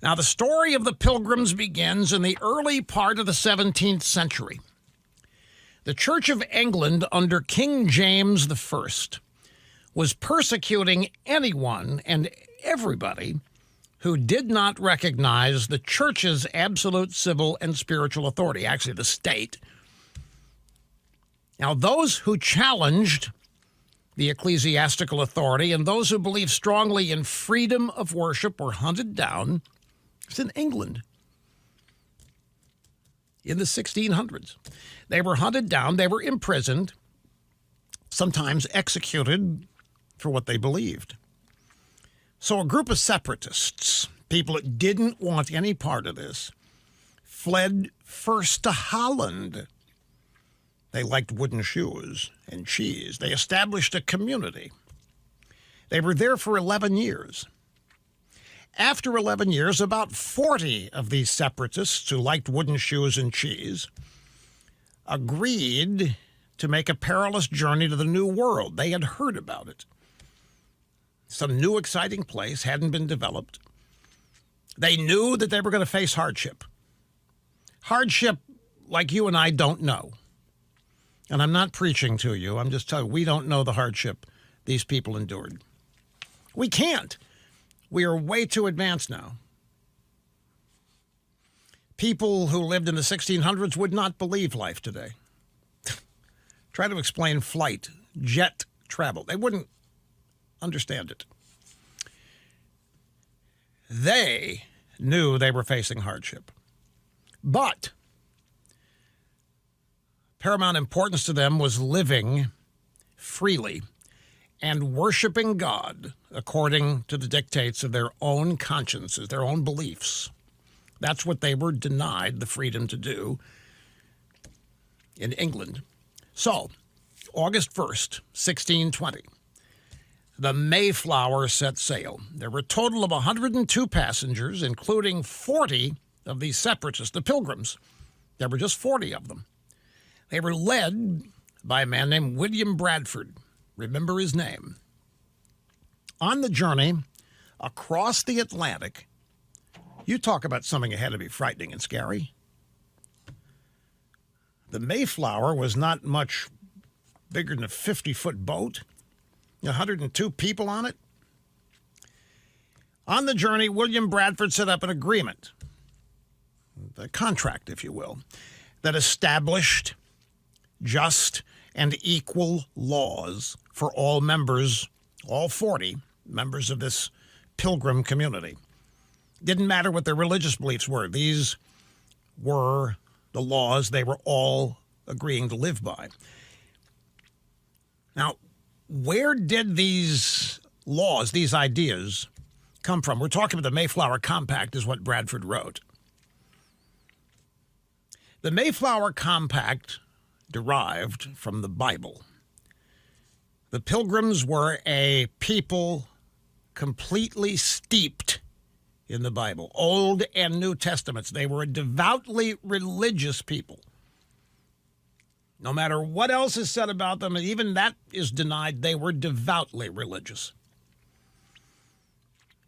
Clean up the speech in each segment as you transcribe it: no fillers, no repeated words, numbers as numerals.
Now, the story of the Pilgrims begins in the early part of the 17th century. The Church of England under King James I was persecuting anyone and everybody who did not recognize the church's absolute civil and spiritual authority, actually the state. Now, those who challenged the ecclesiastical authority and those who believed strongly in freedom of worship were hunted down. It's in England in the 1600s. They were hunted down, they were imprisoned, sometimes executed for what they believed. So a group of separatists, people that didn't want any part of this, fled first to Holland. They liked wooden shoes and cheese. They established a community. They were there for 11 years. After 11 years, about 40 of these separatists who liked wooden shoes and cheese agreed to make a perilous journey to the New World. They had heard about it. Some new exciting place hadn't been developed. They knew that they were going to face hardship. Hardship like you and I don't know. And I'm not preaching to you. I'm just telling you, we don't know the hardship these people endured. We can't. We are way too advanced now. People who lived in the 1600s would not believe life today. Try to explain flight, jet travel. They wouldn't understand it. They knew they were facing hardship. But paramount importance to them was living freely and worshiping God according to the dictates of their own consciences, their own beliefs. That's what they were denied the freedom to do in England. So, August 1st, 1620, the Mayflower set sail. There were a total of 102 passengers, including 40 of these separatists, the Pilgrims. There were just 40 of them. They were led by a man named William Bradford. Remember his name. On the journey across the Atlantic, you talk about something that had to be frightening and scary. The Mayflower was not much bigger than a 50-foot boat. 102 people on it. On the journey, William Bradford set up an agreement, a contract, if you will, that established just and equal laws for all members, all 40 members of this pilgrim community. Didn't matter what their religious beliefs were. These were the laws they were all agreeing to live by. Now, where did these laws, these ideas, come from? We're talking about the Mayflower Compact is what Bradford wrote. The Mayflower Compact derived from the Bible. The Pilgrims were a people completely steeped in the Bible, Old and New Testaments. They were a devoutly religious people. No matter what else is said about them, and even that is denied, they were devoutly religious.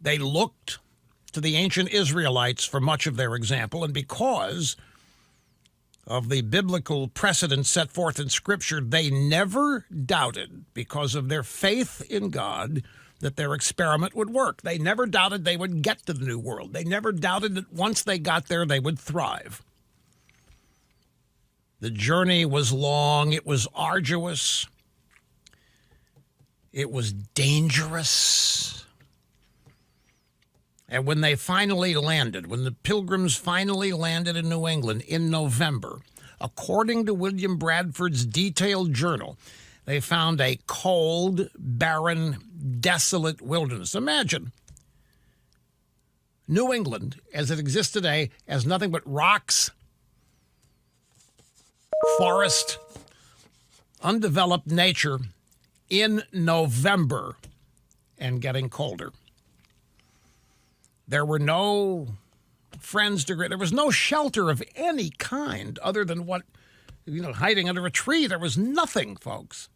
They looked to the ancient Israelites for much of their example, and because of the biblical precedent set forth in Scripture, they never doubted, because of their faith in God, that their experiment would work. They never doubted they would get to the New World. They never doubted that once they got there, they would thrive. The journey was long. It was arduous. It was dangerous. And when they finally landed, when the Pilgrims finally landed in New England in November, according to William Bradford's detailed journal, they found a cold, barren, desolate wilderness. Imagine New England, as it exists today, as nothing but rocks, forest, undeveloped nature in November and getting colder. There were no friends to there was no shelter of any kind other than what, hiding under a tree. There was nothing, folks.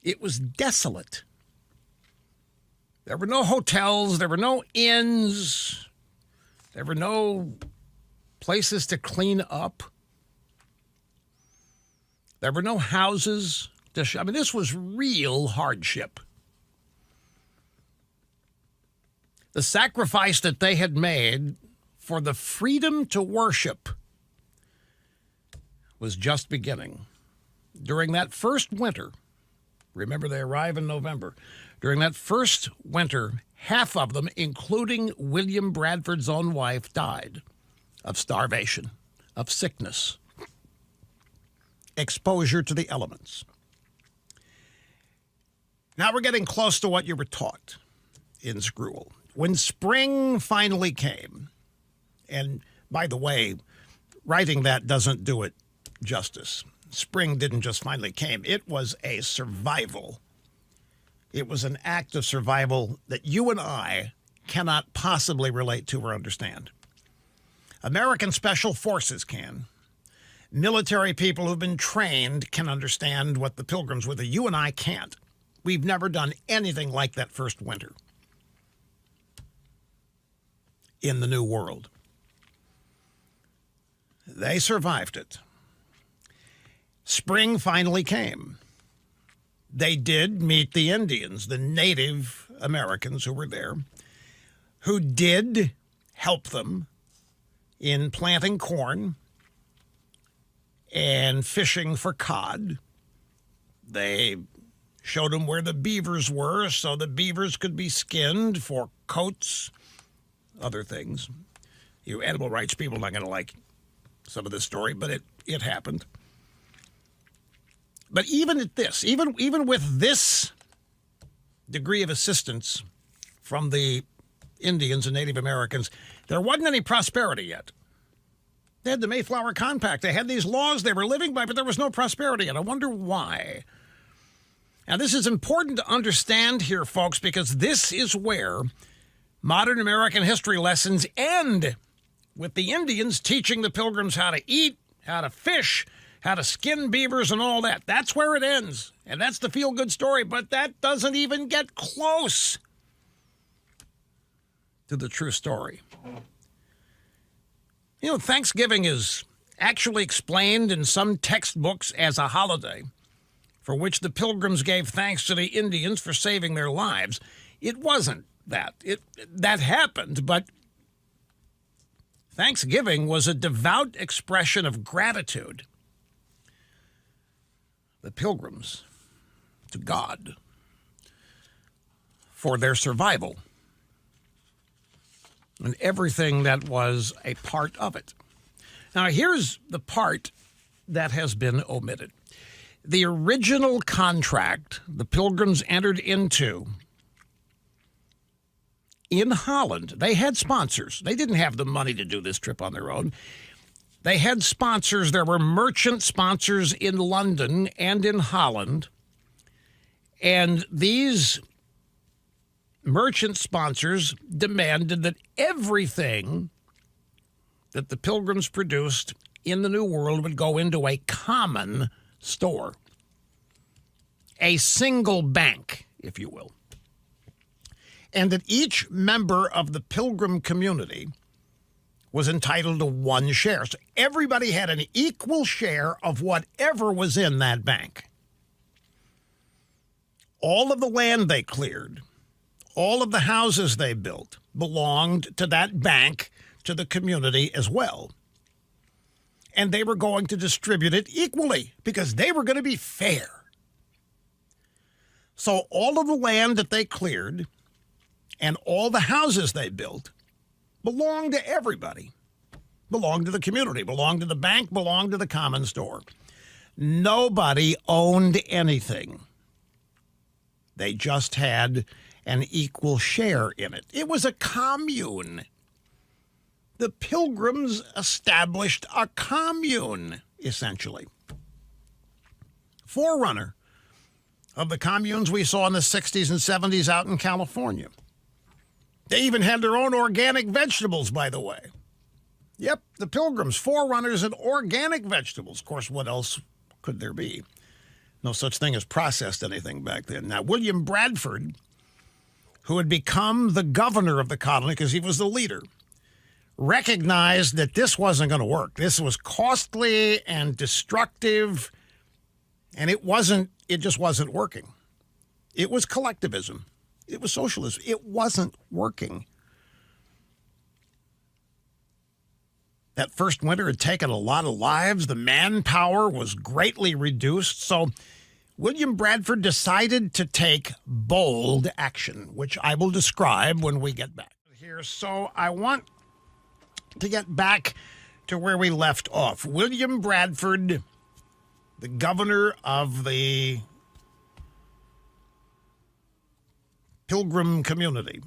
It was desolate. There were no hotels. There were no inns. There were no places to clean up. There were no houses. This was real hardship. The sacrifice that they had made for the freedom to worship was just beginning. During that first winter, remember they arrive in November, during that first winter, half of them, including William Bradford's own wife, died of starvation, of sickness, exposure to the elements. Now we're getting close to what you were taught in school. When spring finally came, and by the way, writing that doesn't do it justice. Spring didn't just finally came. It was a survival. It was an act of survival that you and I cannot possibly relate to or understand. American Special Forces can. Military people who've been trained can understand what the Pilgrims were. You and I can't. We've never done anything like that first winter in the New World. They survived it. Spring finally came. They did meet the Indians, the Native Americans who were there, who did help them in planting corn and fishing for cod. They showed them where the beavers were so the beavers could be skinned for coats, other things. You animal rights people are not going to like some of this story, but it happened. But even at this, even with this degree of assistance from the Indians and Native Americans, there wasn't any prosperity yet. They had the Mayflower Compact. They had these laws they were living by, but there was no prosperity. And I wonder why. Now, this is important to understand here, folks, because this is where modern American history lessons end, with the Indians teaching the Pilgrims how to eat, how to fish, how to skin beavers and all that. That's where it ends. And that's the feel-good story, but that doesn't even get close to the true story. You know, Thanksgiving is actually explained in some textbooks as a holiday for which the Pilgrims gave thanks to the Indians for saving their lives. It wasn't that. That happened, but Thanksgiving was a devout expression of gratitude. The Pilgrims to God for their survival and everything that was a part of it. Now, here's the part that has been omitted. The original contract the Pilgrims entered into in Holland, they had sponsors. They didn't have the money to do this trip on their own. They had sponsors. There were merchant sponsors in London and in Holland. And these merchant sponsors demanded that everything that the Pilgrims produced in the New World would go into a common store, a single bank, if you will. And that each member of the Pilgrim community was entitled to one share. So everybody had an equal share of whatever was in that bank. All of the land they cleared, all of the houses they built belonged to that bank, to the community as well. And they were going to distribute it equally because they were going to be fair. So all of the land that they cleared and all the houses they built belonged to everybody, belonged to the community, belonged to the bank, belonged to the common store. Nobody owned anything. They just had an equal share in it. It was a commune. The Pilgrims established a commune, essentially. Forerunner of the communes we saw in the 60s and 70s out in California. They even had their own organic vegetables, by the way. Yep, the Pilgrims, forerunners in organic vegetables. Of course, what else could there be? No such thing as processed anything back then. Now, William Bradford who had become the governor of the colony because he was the leader, recognized that this wasn't going to work. This was costly and destructive, and it just wasn't working. It was collectivism. It was socialism. It wasn't working. That first winter had taken a lot of lives. The manpower was greatly reduced. So William Bradford decided to take bold action, which I will describe when we get back here. So I want to get back to where we left off. William Bradford, the governor of the Pilgrim community,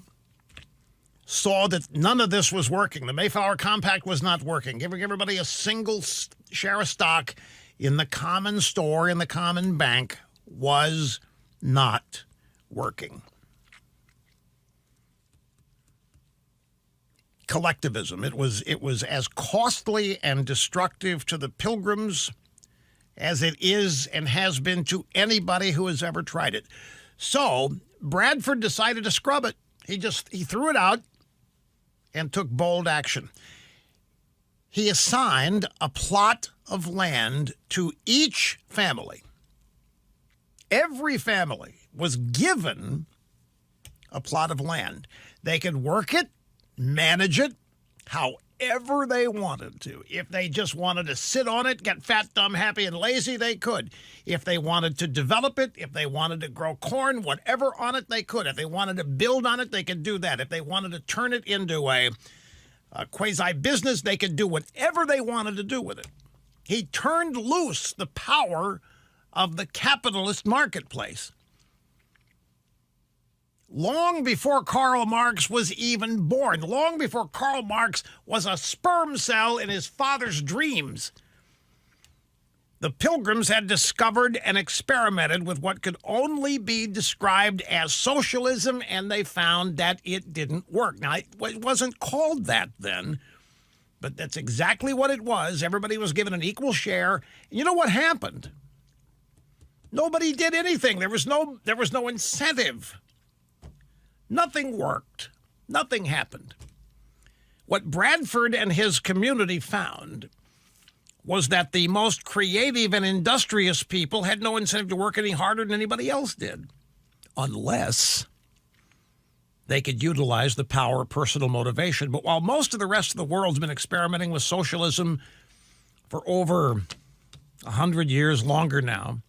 saw that none of this was working. The Mayflower Compact was not working. Giving everybody a single share of stock in the common store, in the common bank, was not working. Collectivism. It was as costly and destructive to the Pilgrims as it is and has been to anybody who has ever tried it. So Bradford decided to scrub it. He threw it out and took bold action. He assigned a plot of land to each family. Every family was given a plot of land. They could work it, manage it, however they wanted to. If they just wanted to sit on it, get fat, dumb, happy, and lazy, they could. If they wanted to develop it, if they wanted to grow corn, whatever on it, they could. If they wanted to build on it, they could do that. If they wanted to turn it into a quasi-business, they could do whatever they wanted to do with it. He turned loose the power of the capitalist marketplace. Long before Karl Marx was even born, long before Karl Marx was a sperm cell in his father's dreams, the Pilgrims had discovered and experimented with what could only be described as socialism, and they found that it didn't work. Now, it wasn't called that then, but that's exactly what it was. Everybody was given an equal share. And you know what happened? Nobody did anything. There was no incentive. Nothing worked. Nothing happened. What Bradford and his community found was that the most creative and industrious people had no incentive to work any harder than anybody else did, unless they could utilize the power of personal motivation. But while most of the rest of the world's been experimenting with socialism for over 100 years, longer now,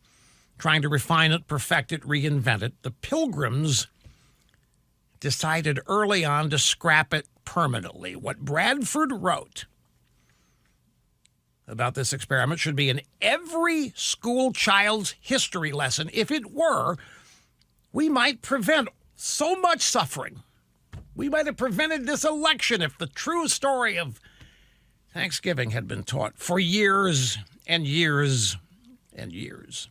trying to refine it, perfect it, reinvent it, the Pilgrims decided early on to scrap it permanently. What Bradford wrote about this experiment should be in every school child's history lesson. If it were, we might prevent so much suffering. We might have prevented this election if the true story of Thanksgiving had been taught for years and years and years.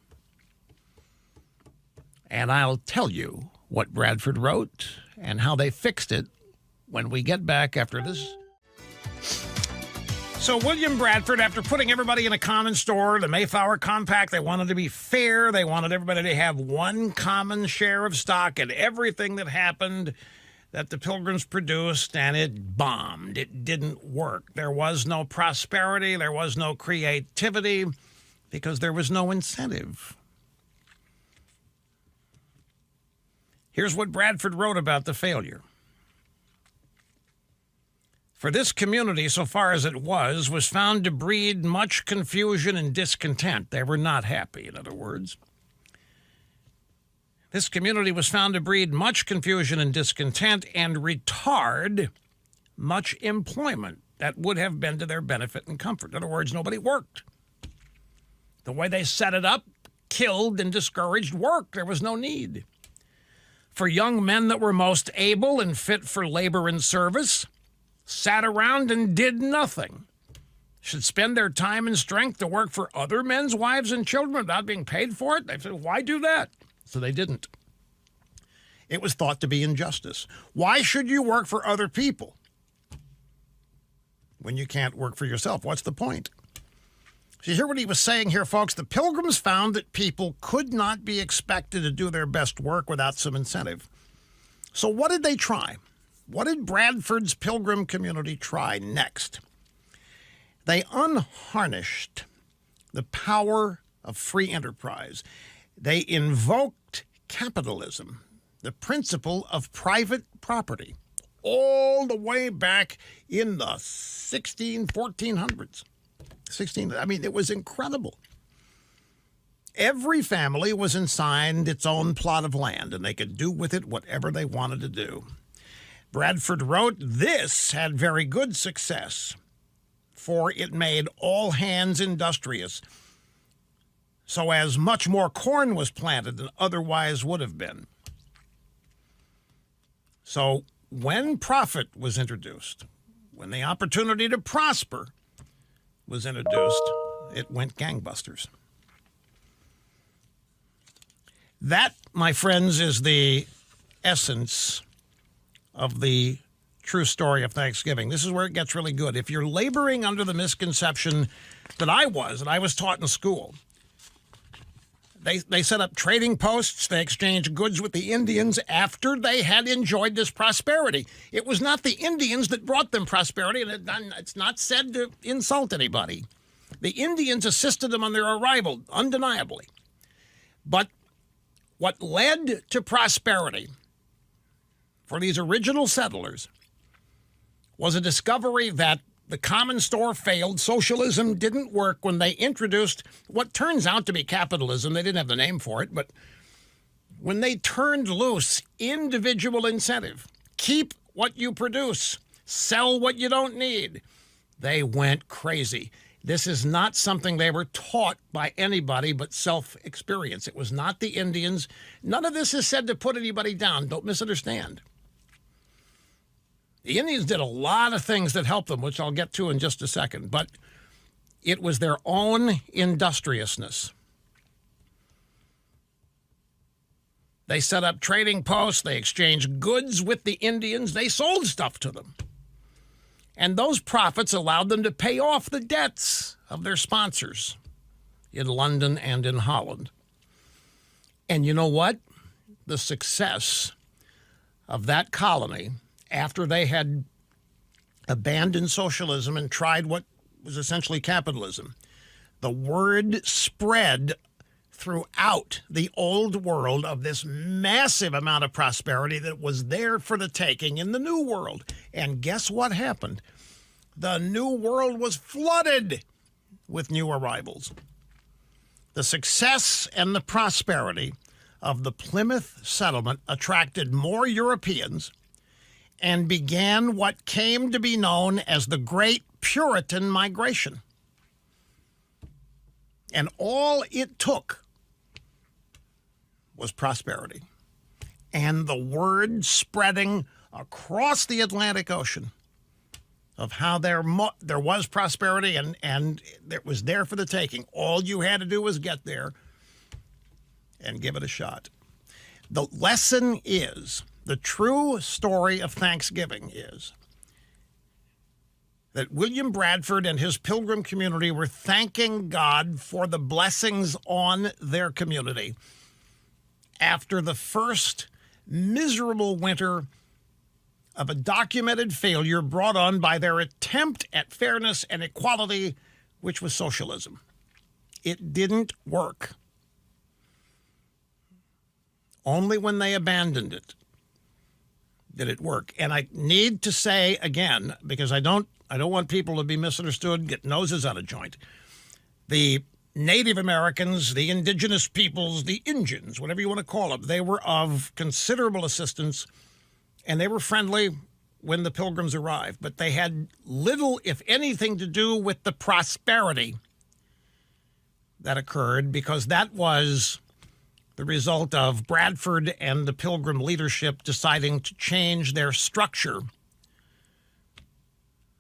And I'll tell you what Bradford wrote and how they fixed it when we get back after this. So William Bradford, after putting everybody in a common store, the Mayflower Compact, they wanted to be fair. They wanted everybody to have one common share of stock in everything that happened that the Pilgrims produced, and it bombed. It didn't work. There was no prosperity. There was no creativity because there was no incentive. Here's what Bradford wrote about the failure. For this community, so far as it was found to breed much confusion and discontent. They were not happy, in other words. This community was found to breed much confusion and discontent and retard much employment that would have been to their benefit and comfort. In other words, nobody worked. The way they set it up killed and discouraged work. There was no need. For young men that were most able and fit for labor and service, sat around and did nothing, should spend their time and strength to work for other men's wives and children without being paid for it. They said, why do that? So they didn't. It was thought to be injustice. Why should you work for other people when you can't work for yourself? What's the point? So you hear what he was saying here, folks? The Pilgrims found that people could not be expected to do their best work without some incentive. So what did they try? What did Bradford's Pilgrim community try next? They unharnessed the power of free enterprise. They invoked capitalism, the principle of private property, all the way back in the 1400s. It was incredible. Every family was assigned its own plot of land, and they could do with it whatever they wanted to do. Bradford wrote, "This had very good success, for it made all hands industrious, so as much more corn was planted than otherwise would have been." So when profit was introduced, when the opportunity to prosper was introduced, it went gangbusters. That, my friends, is the essence of the true story of Thanksgiving. This is where it gets really good. If you're laboring under the misconception that I was taught in school, they set up trading posts, they exchanged goods with the Indians after they had enjoyed this prosperity. It was not the Indians that brought them prosperity, and it's not said to insult anybody. The Indians assisted them on their arrival, undeniably. But what led to prosperity for these original settlers was a discovery that the common store failed. Socialism didn't work when they introduced what turns out to be capitalism. They didn't have the name for it, but when they turned loose individual incentive, keep what you produce, sell what you don't need, they went crazy. This is not something they were taught by anybody but self-experience. It was not the Indians. None of this is said to put anybody down. Don't misunderstand. The Indians did a lot of things that helped them, which I'll get to in just a second, but it was their own industriousness. They set up trading posts. They exchanged goods with the Indians. They sold stuff to them. And those profits allowed them to pay off the debts of their sponsors in London and in Holland. And you know what? The success of that colony, after they had abandoned socialism and tried what was essentially capitalism, the word spread throughout the old world of this massive amount of prosperity that was there for the taking in the New World. And guess what happened? The New World was flooded with new arrivals. The success and the prosperity of the Plymouth settlement attracted more Europeans and began what came to be known as the Great Puritan Migration. And all it took was prosperity and the word spreading across the Atlantic Ocean of how there was prosperity and it was there for the taking. All you had to do was get there and give it a shot. The lesson is, the true story of Thanksgiving is that William Bradford and his Pilgrim community were thanking God for the blessings on their community after the first miserable winter of a documented failure brought on by their attempt at fairness and equality, which was socialism. It didn't work. Only when they abandoned it did it work. And I need to say again, because I don't want people to be misunderstood, get noses out of joint. The Native Americans, the indigenous peoples, the Injuns, whatever you want to call them, they were of considerable assistance, and they were friendly when the Pilgrims arrived. But they had little, if anything, to do with the prosperity that occurred, because that was the result of Bradford and the Pilgrim leadership deciding to change their structure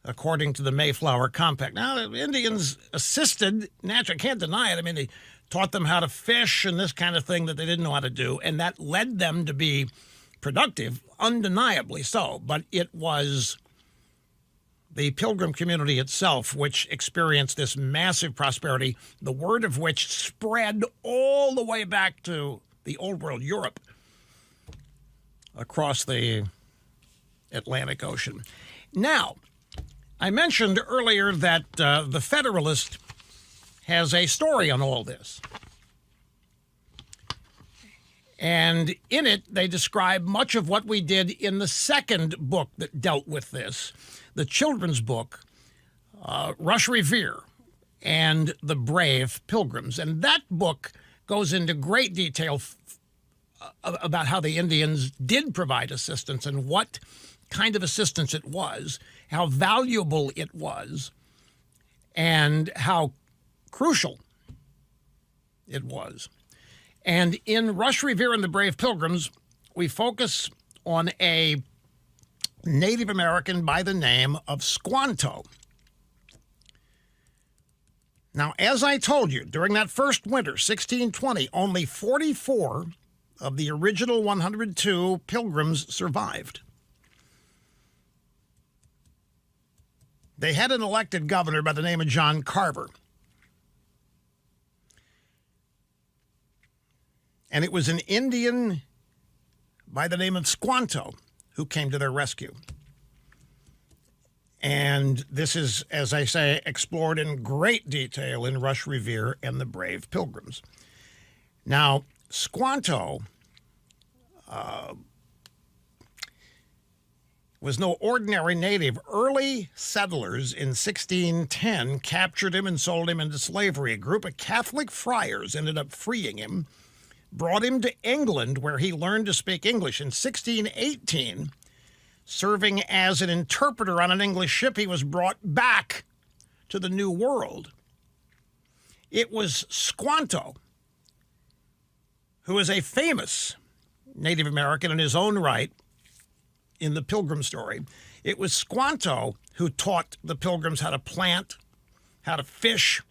according to the Mayflower Compact. Now, the Indians assisted, naturally, I can't deny it. I mean, they taught them how to fish and this kind of thing that they didn't know how to do, and that led them to be productive, undeniably so. But it was the Pilgrim community itself which experienced this massive prosperity, the word of which spread all the way back to the Old World, Europe, across the Atlantic Ocean. Now, I mentioned earlier that the Federalist has a story on all this. And in it, they describe much of what we did in the second book that dealt with this, the children's book, Rush Revere and the Brave Pilgrims. And that book goes into great detail about how the Indians did provide assistance and what kind of assistance it was, how valuable it was, and how crucial it was. And in Rush Revere and the Brave Pilgrims, we focus on a Native American by the name of Squanto. Now, as I told you, during that first winter, 1620, only 44 of the original 102 pilgrims survived. They had an elected governor by the name of John Carver. And it was an Indian by the name of Squanto who came to their rescue. And this is, as I say, explored in great detail in Rush Revere and the Brave Pilgrims. Now, Squanto was no ordinary native. Early settlers in 1610 captured him and sold him into slavery. A group of Catholic friars ended up freeing him, brought him to England, where he learned to speak English. In 1618, serving as an interpreter on an English ship, he was brought back to the New World. It was Squanto, who is a famous Native American in his own right in the Pilgrim story. It was Squanto who taught the Pilgrims how to plant, how to fish,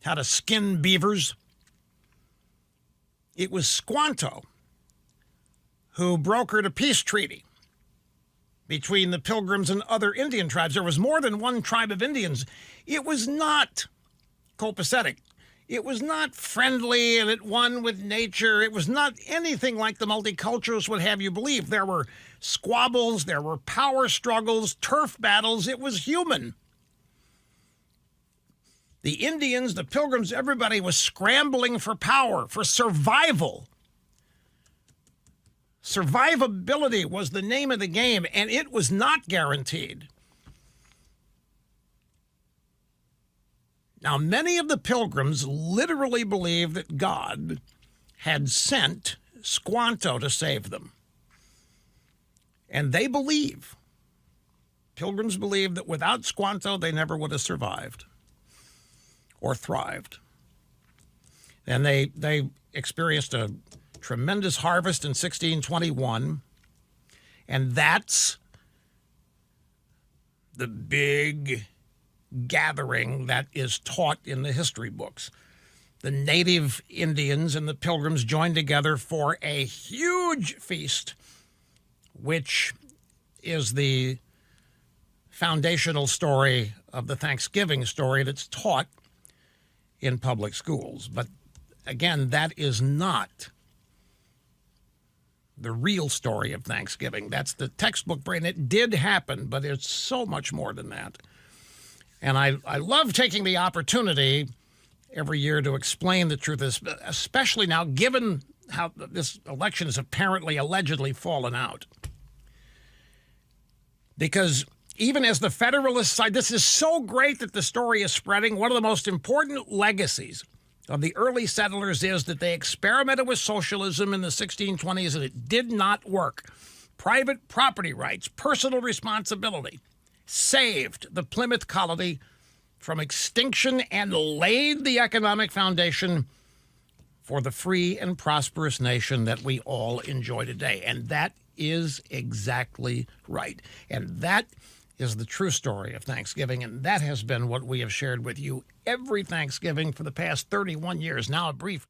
how to skin beavers. It was Squanto who brokered a peace treaty between the Pilgrims and other Indian tribes. There was more than one tribe of Indians. It was not copacetic. It was not friendly and at one with nature. It was not anything like the multiculturalists would have you believe. There were squabbles, there were power struggles, turf battles. It was human. The Indians, the Pilgrims, everybody was scrambling for power, for survival. Survivability was the name of the game, and it was not guaranteed. Now, many of the Pilgrims literally believed that God had sent Squanto to save them. And they believe, Pilgrims believe, that without Squanto, they never would have survived or thrived. And they experienced a tremendous harvest in 1621, and that's the big gathering that is taught in the history books. The native Indians and the Pilgrims joined together for a huge feast, which is the foundational story of the Thanksgiving story that's taught in public schools. But again, that is not the real story of Thanksgiving. That's the textbook brain. It did happen, but it's so much more than that. And I love taking the opportunity every year to explain the truth, especially now, given how this election has apparently, allegedly fallen out. Because even as the Federalist side, this is so great that the story is spreading. One of the most important legacies of the early settlers is that they experimented with socialism in the 1620s and it did not work. Private property rights, personal responsibility, saved the Plymouth colony from extinction and laid the economic foundation for the free and prosperous nation that we all enjoy today. And that is exactly right. And that is the true story of Thanksgiving, and that has been what we have shared with you every Thanksgiving for the past 31 years. Now a brief break.